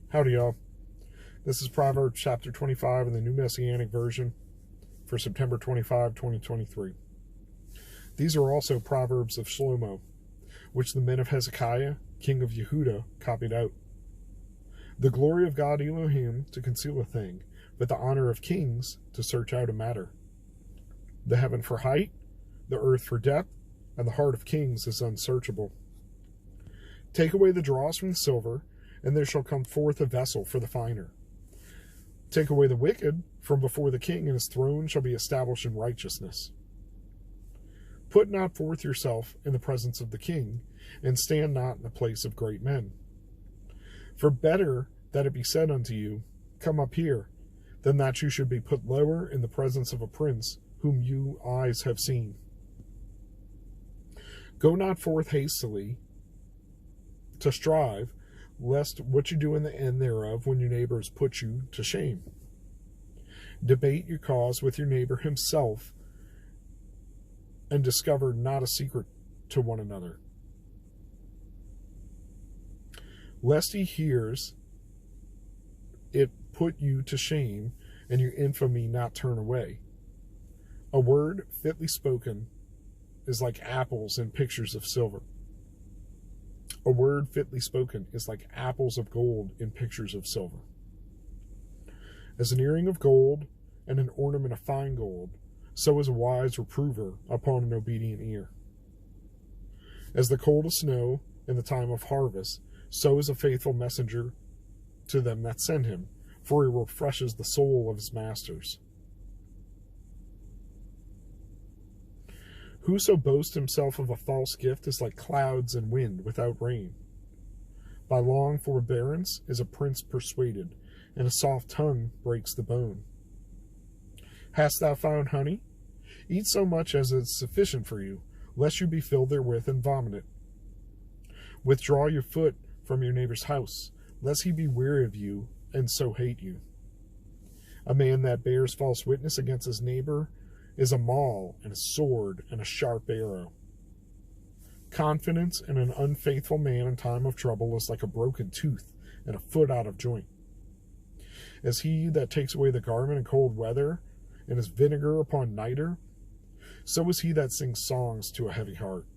Howdy, y'all. This is Proverbs chapter 25 in the New Messianic Version for September 25, 2023. These are also Proverbs of Shlomo, which the men of Hezekiah, king of Yehudah, copied out. The glory of God Elohim to conceal a thing, but the honor of kings to search out a matter. The heaven for height, the earth for depth, and the heart of kings is unsearchable. Take away the dross from the silver, and there shall come forth a vessel for the finer. Take away the wicked from before the king, and his throne shall be established in righteousness. Put not forth yourself in the presence of the king, and stand not in the place of great men. For better that it be said unto you, Come up here, than that you should be put lower in the presence of a prince whom you eyes have seen. Go not forth hastily to strive, lest what you do in the end thereof when your neighbors put you to shame. Debate your cause with your neighbor himself, and discover not a secret to one another. Lest he hears it put you to shame, and your infamy not turn away. A word fitly spoken is like apples in pictures of silver. A word fitly spoken is like apples of gold in pictures of silver. As an earring of gold and an ornament of fine gold, so is a wise reprover upon an obedient ear. As the cold of snow in the time of harvest, so is a faithful messenger to them that send him, for he refreshes the soul of his masters. Whoso boasts himself of a false gift is like clouds and wind without rain. By long forbearance is a prince persuaded, and a soft tongue breaks the bone. Hast thou found honey? Eat so much as is sufficient for you, lest you be filled therewith and vomit it. Withdraw your foot from your neighbor's house, lest he be weary of you, and so hate you. A man that bears false witness against his neighbor is a maul and a sword and a sharp arrow. Confidence in an unfaithful man in time of trouble is like a broken tooth and a foot out of joint. As he that takes away the garment in cold weather and is vinegar upon niter, so is he that sings songs to a heavy heart.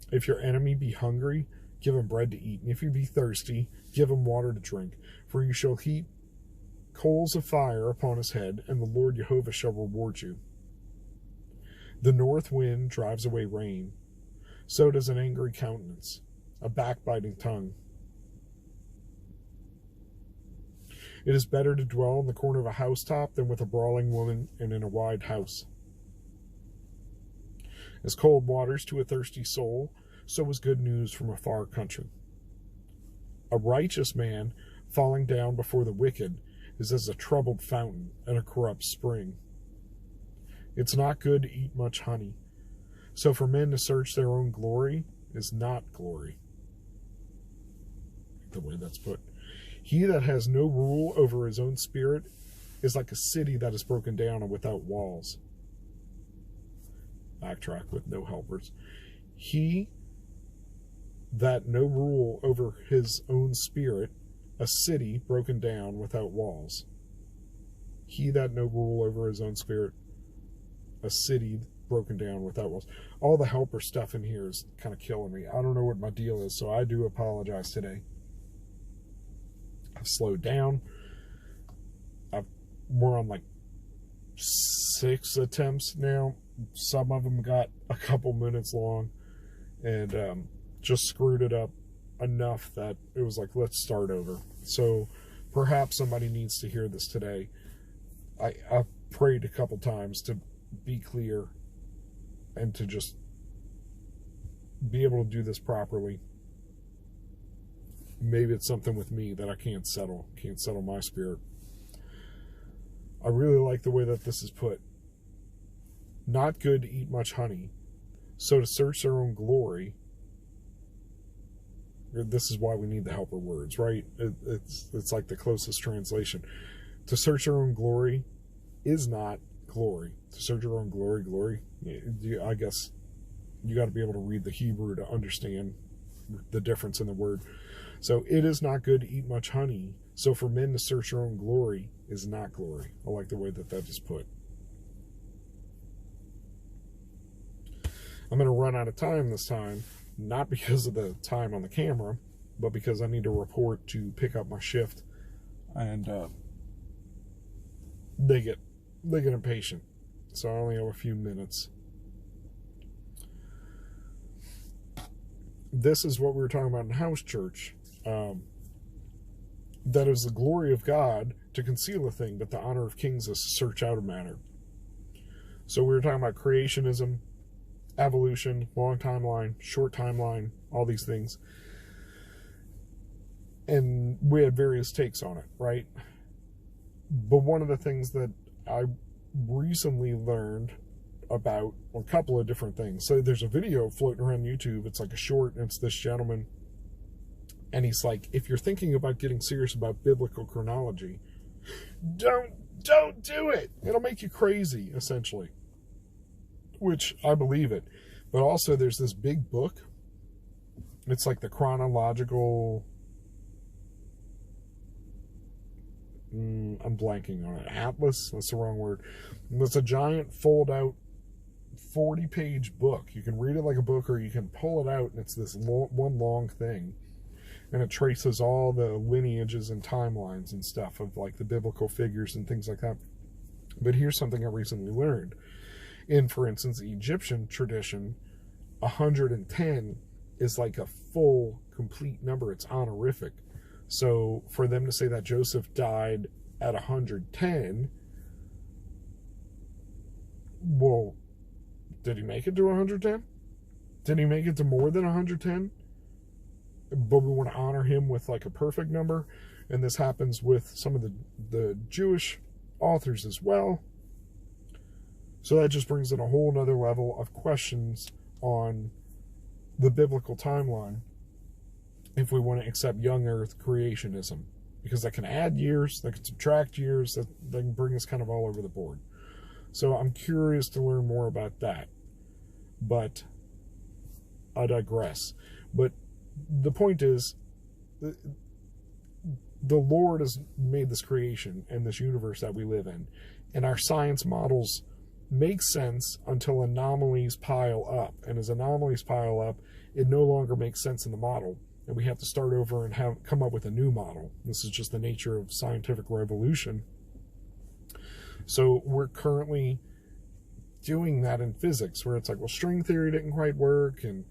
If your enemy be hungry, give him bread to eat, and if you be thirsty, give him water to drink, for you shall heap coals of fire upon his head, and the Lord Jehovah shall reward you. The north wind drives away rain, so does an angry countenance, a backbiting tongue. It is better to dwell in the corner of a housetop than with a brawling woman and in a wide house. As cold waters to a thirsty soul, so is good news from a far country. A righteous man falling down before the wicked is as a troubled fountain and a corrupt spring. It's not good to eat much honey, so for men to search their own glory is not glory. The way that's put. He that has no rule over his own spirit is like a city that is broken down and without walls. Backtrack with no helpers. He that no rule over his own spirit, a city broken down without walls. He that no rule over his own spirit, a city broken down without walls. All the helper stuff in here is kind of killing me. I don't know what my deal is, so I do apologize today. I've slowed down. We're on like 6 attempts now. Some of them got a couple minutes long, and just screwed it up enough that it was like, let's start over. So perhaps somebody needs to hear this today. I prayed a couple times to be clear and to just be able to do this properly. Maybe it's something with me that I can't settle my spirit. I really like the way that this is put. Not good to eat much honey, so to search their own glory. This is why we need the helper words, right? It's like the closest translation. To search their own glory is not glory. To search your own glory. I guess you got to be able to read the Hebrew to understand the difference in the word. So it is not good to eat much honey. So for men to search their own glory is not glory. I like the way that is put. I'm going to run out of time this time, not because of the time on the camera, but because I need to report to pick up my shift, and they get impatient. So I only have a few minutes. This is what we were talking about in house church. That is the glory of God to conceal a thing, but the honor of kings is to search out a matter. So we were talking about creationism, evolution, long timeline, short timeline, all these things. And we had various takes on it, right? But one of the things that I recently learned about a couple of different things. So there's a video floating around YouTube. It's like a short, and it's this gentleman. And he's like, if you're thinking about getting serious about biblical chronology, don't do it. It'll make you crazy, essentially. Which I believe it. But also there's this big book. It's like the chronological... I'm blanking on it. Atlas? That's the wrong word. It's a giant fold-out 40-page book. You can read it like a book, or you can pull it out, and it's this one long thing. And it traces all the lineages and timelines and stuff of like the biblical figures and things like that. But here's something I recently learned. In, for instance, the Egyptian tradition, 110 is like a full, complete number. It's honorific. So for them to say that Joseph died at 110, well, did he make it to 110? Did he make it to more than 110? But we want to honor him with like a perfect number. And this happens with some of the Jewish authors as well. So that just brings in a whole nother level of questions on the biblical timeline if we want to accept young earth creationism. Because that can add years, that can subtract years, that can bring us kind of all over the board. So I'm curious to learn more about that. But I digress. But the point is, the Lord has made this creation and this universe that we live in. And our science models make sense until anomalies pile up. And as anomalies pile up, it no longer makes sense in the model. And we have to start over and come up with a new model. This is just the nature of scientific revolution. So we're currently doing that in physics, where it's like, well, string theory didn't quite work, and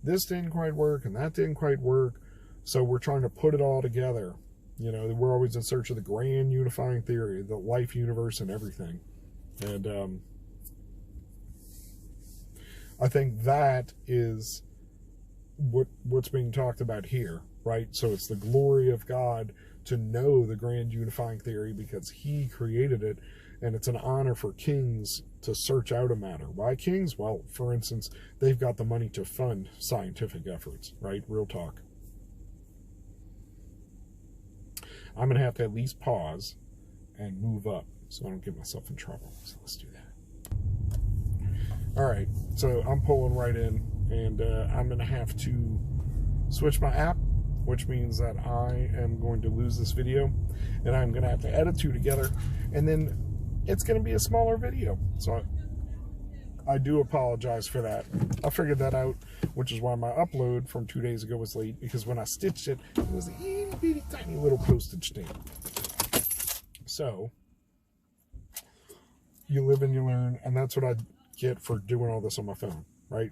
this didn't quite work, and that didn't quite work. So we're trying to put it all together. You know, we're always in search of the grand unifying theory, the life, universe, and everything. And I think that is what's being talked about here, right? So it's the glory of God to know the grand unifying theory because he created it, and it's an honor for kings to search out a matter. Why kings? Well, for instance, they've got the money to fund scientific efforts, right? Real talk. I'm going to have to at least pause and move up so I don't get myself in trouble. So let's do that. All right, so I'm pulling right in, and I'm going to have to switch my app, which means that I am going to lose this video, and I'm going to have to edit two together, and then it's going to be a smaller video. So I do apologize for that. I figured that out, which is why my upload from 2 days ago was late, because when I stitched it, it was a itty bitty tiny little postage stamp. So you live and you learn, and that's what I get for doing all this on my phone, right?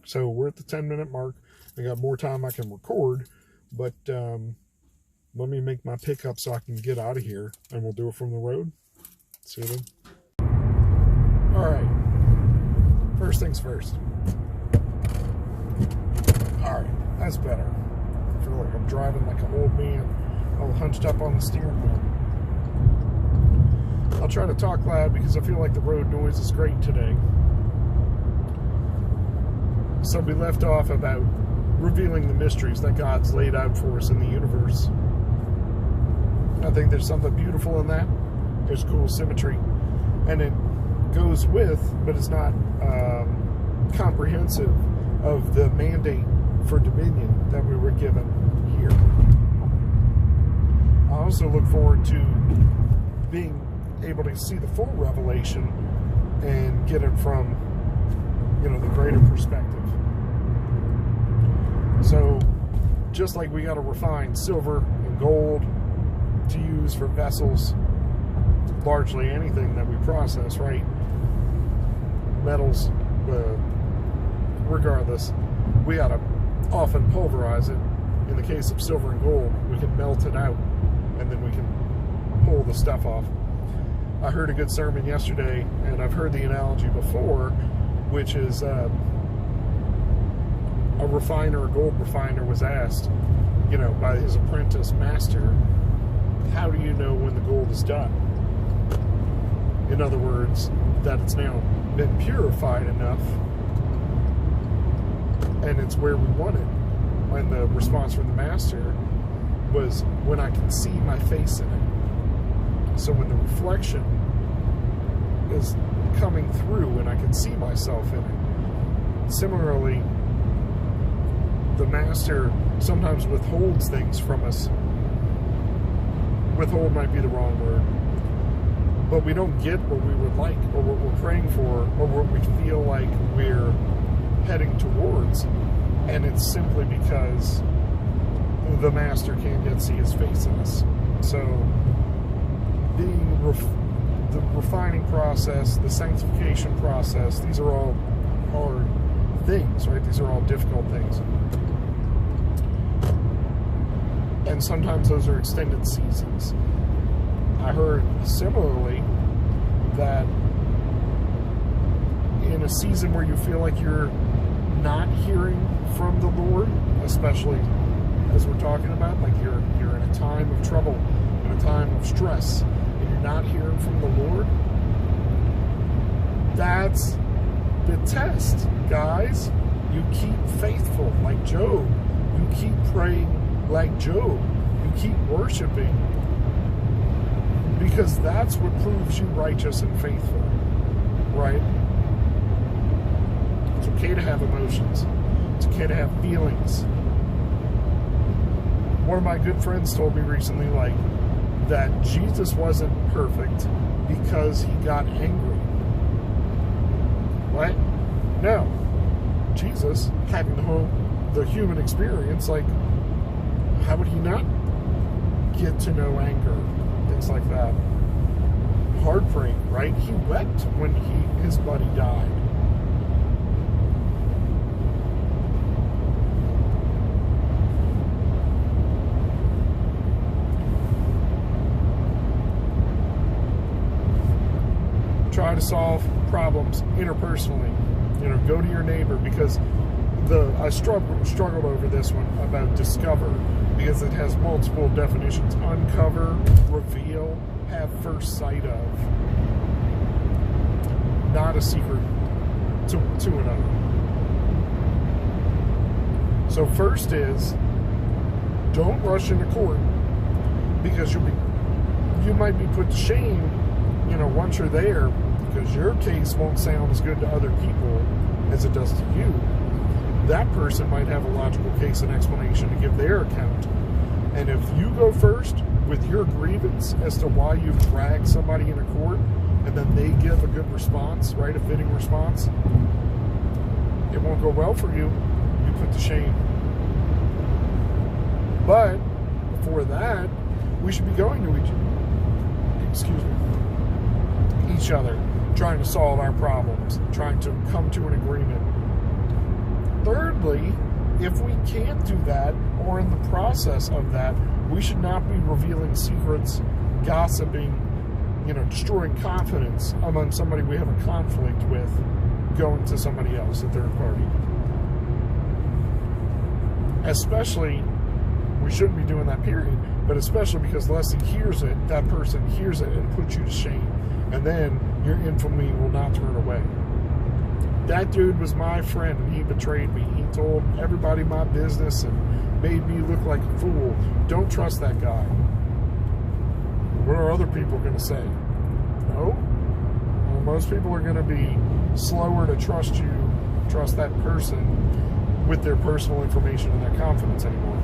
So we're at the 10-minute mark. I got more time I can record, but let me make my pickup so I can get out of here, and we'll do it from the road. See you then. All right. First things first. All right, that's better. I feel like I'm driving like an old man, all hunched up on the steering wheel. I'll try to talk loud because I feel like the road noise is great today. So we left off about revealing the mysteries that God's laid out for us in the universe. I think there's something beautiful in that. There's cool symmetry. And it goes with, but it's not comprehensive of the mandate for dominion that we were given here. also look forward to being able to see the full revelation and get it from, the greater perspective. So, just like we got to refine silver and gold to use for vessels, largely anything that we process, right? Metals, regardless, we got to often pulverize it. In the case of silver and gold, we can melt it out, and then we can pull the stuff off. I heard a good sermon yesterday, and I've heard the analogy before, which is a gold refiner was asked, by his apprentice master, how do you know when the gold is done? In other words, that it's now been purified enough and it's where we want it. And the response from the master was, when I can see my face in it. So when the reflection is coming through and I can see myself in it. Similarly, the master sometimes withholds things from us. Withhold might be the wrong word. But we don't get what we would like, or what we're praying for, or what we feel like we're heading towards. And it's simply because the master can't yet see his face in us. So, the refining process, the sanctification process, these are all hard things, right? These are all difficult things. And sometimes those are extended seasons. I heard similarly that in a season where you feel like you're not hearing from the Lord, especially as we're talking about, like you're in a time of trouble, in a time of stress, and you're not hearing from the Lord, that's the test, guys. You keep faithful like Job. You keep praying like Job. You keep worshiping, because that's what proves you righteous and faithful, right? It's okay to have emotions. It's okay to have feelings. One of my good friends told me recently, that Jesus wasn't perfect because he got angry. What? No. Jesus, having the human experience, how would he not get to know anger? Things like that. Heartbreak, right? He wept when his buddy died. Try to solve problems interpersonally. Go to your neighbor, because I struggled over this one about discover, because it has multiple definitions. Uncover, reveal, have first sight of. Not a secret to another. So first is, don't rush into court, because you might be put to shame, once you're there, because your case won't sound as good to other people as it does to you. That person might have a logical case and explanation to give their account. And if you go first with your grievance as to why you've dragged somebody into court, and then they give a good response, right, a fitting response, it won't go well for you. You put to shame. But before that, we should be going to each other, trying to solve our problems, trying to come to an agreement. Thirdly, if we can't do that, or in the process of that, we should not be revealing secrets, gossiping, destroying confidence among somebody we have a conflict with, going to somebody else, a third party. Especially, we shouldn't be doing that, period, but especially because unless he hears it, that person hears it and puts you to shame. And then your infamy will not turn away. That dude was my friend, and he betrayed me. He told everybody my business and made me look like a fool. Don't trust that guy. What are other people going to say? No. Well, most people are going to be slower to trust that person with their personal information and their confidence anymore.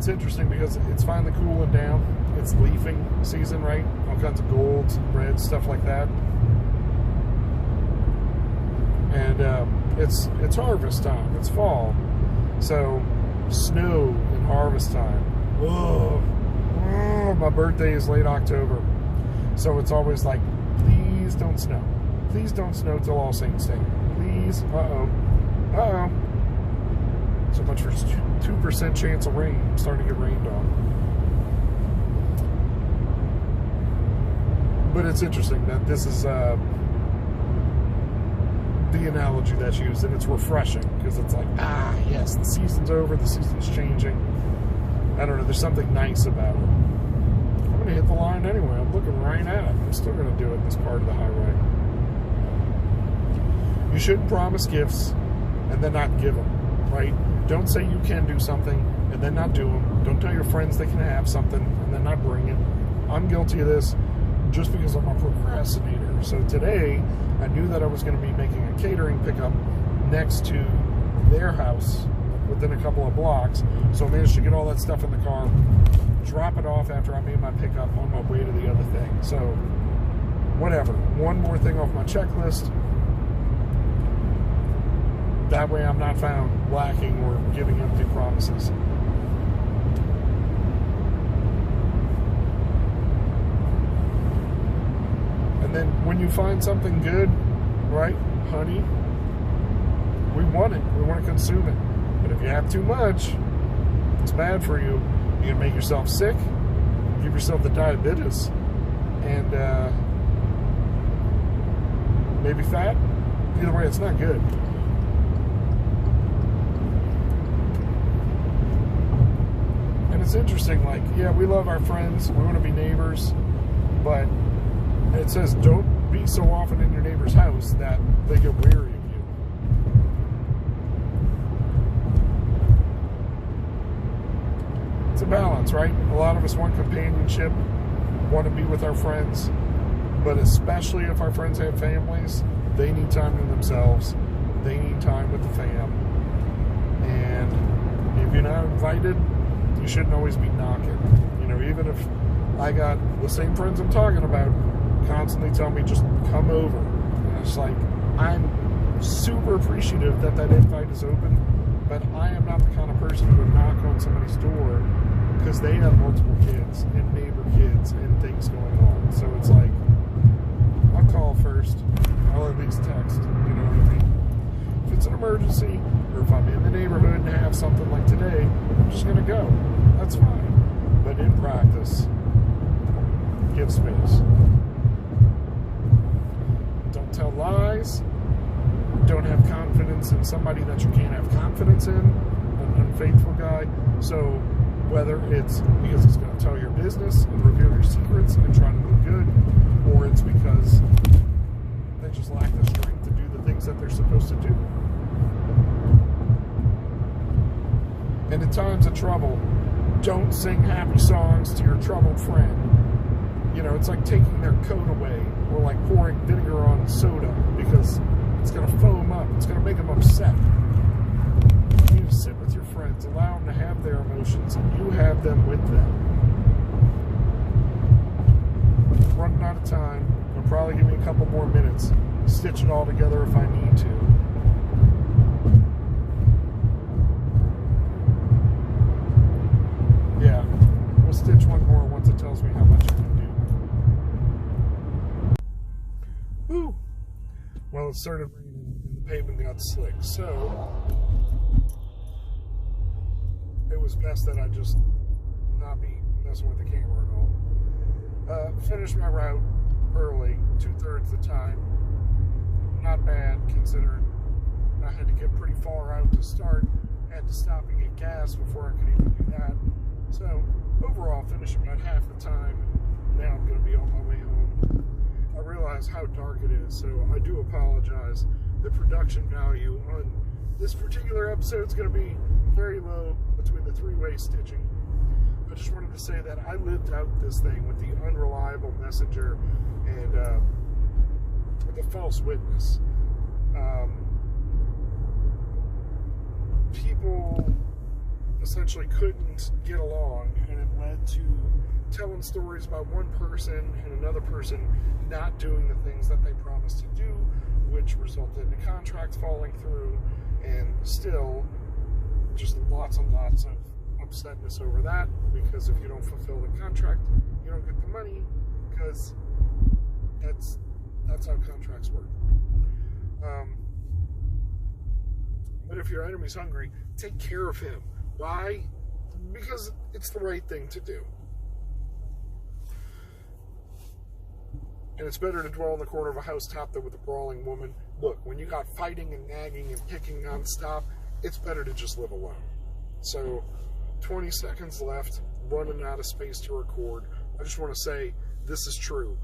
it's interesting because it's finally cooling down. It's leafing season, right? All kinds of golds, reds, stuff like that. And it's harvest time. It's fall. So snow and harvest time. Oh, my birthday is late October. So it's always like, please don't snow. Please don't snow till All Saints Day. Please. Uh-oh. Uh-oh. So much for 2% chance of rain. I'm starting to get rained on. But it's interesting that this is the analogy that's used, and it's refreshing because it's like, yes, the season's over, the season's changing. I don't know, there's something nice about it. I'm going to hit the line anyway. I'm looking right at it. I'm still going to do it in this part of the highway. You shouldn't promise gifts and then not give them, right? Don't say you can do something and then not do them. Don't tell your friends they can have something and then not bring it. I'm guilty of this just because I'm a procrastinator. So today, I knew that I was going to be making a catering pickup next to their house within a couple of blocks. So I managed to get all that stuff in the car, drop it off after I made my pickup on my way to the other thing. So, whatever. One more thing off my checklist. That way I'm not found lacking or giving empty promises. And then when you find something good, right, honey, we want it. We want to consume it. But if you have too much, it's bad for you. You're going to make yourself sick, give yourself the diabetes, and maybe fat. Either way, it's not good. And it's interesting, like, yeah, we love our friends, we want to be neighbors, but it says don't be so often in your neighbor's house that they get weary of you. It's a balance, right? A lot of us want companionship, want to be with our friends, but especially if our friends have families, they need time to themselves. They need time with the fam. And if you're not invited, you shouldn't always be knocking. You know, even if I got the same friends I'm talking about constantly tell me just come over. And it's like, I'm super appreciative that that invite is open, but I am not the kind of person who would knock on somebody's door because they have multiple kids and neighbor kids and things going on. So it's like, I'll call first. I'll at least text. You know what I mean? If it's an emergency, or if I'm in the neighborhood and have something like today, I'm just going to go. That's fine. But in practice, give space. Don't tell lies. Don't have confidence in somebody that you can't have confidence in, an unfaithful guy. So whether it's because he's going to tell your business and reveal your secrets and try to look good, or it's because they just lack the strength to do the things that they're supposed to do. And in times of trouble, don't sing happy songs to your troubled friend. You know, it's like taking their coat away, or like pouring vinegar on soda, because it's going to foam up. It's going to make them upset. You need to sit with your friends, allow them to have their emotions, and you have them with them. I'm running out of time. It'll probably give me a couple more minutes. Stitch it all together if I need to. Yeah, we'll stitch one more once it tells me how much I can do. Woo! Well, it started raining and the pavement got slick, so it was best that I just not be messing with the camera at all. Finished my route early, 2/3 the time. Not bad, considering I had to get pretty far out to start. Had to stop and get gas before I could even do that. So, overall, finished about half the time. Now I'm going to be on my way home. I realize how dark it is, so I do apologize. The production value on this particular episode is going to be very low between the three-way stitching. I just wanted to say that I lived out this thing with the unreliable messenger and the false witness. People essentially couldn't get along, and it led to telling stories about one person and another person not doing the things that they promised to do, which resulted in the contracts falling through, and still just lots and lots of upsetness over that, because if you don't fulfill the contract, you don't get the money, because that's how contracts work. But if your enemy's hungry, take care of him. Why? Because it's the right thing to do. And it's better to dwell in the corner of a housetop than with a brawling woman. Look, when you got fighting and nagging and picking nonstop, it's better to just live alone. So, 20 seconds left, running out of space to record. I just want to say, this is true.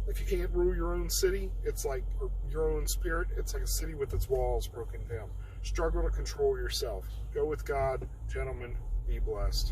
If you can't rule your own city, it's like, or your own spirit, it's like a city with its walls broken down. Struggle to control yourself. Go with God. Gentlemen, be blessed.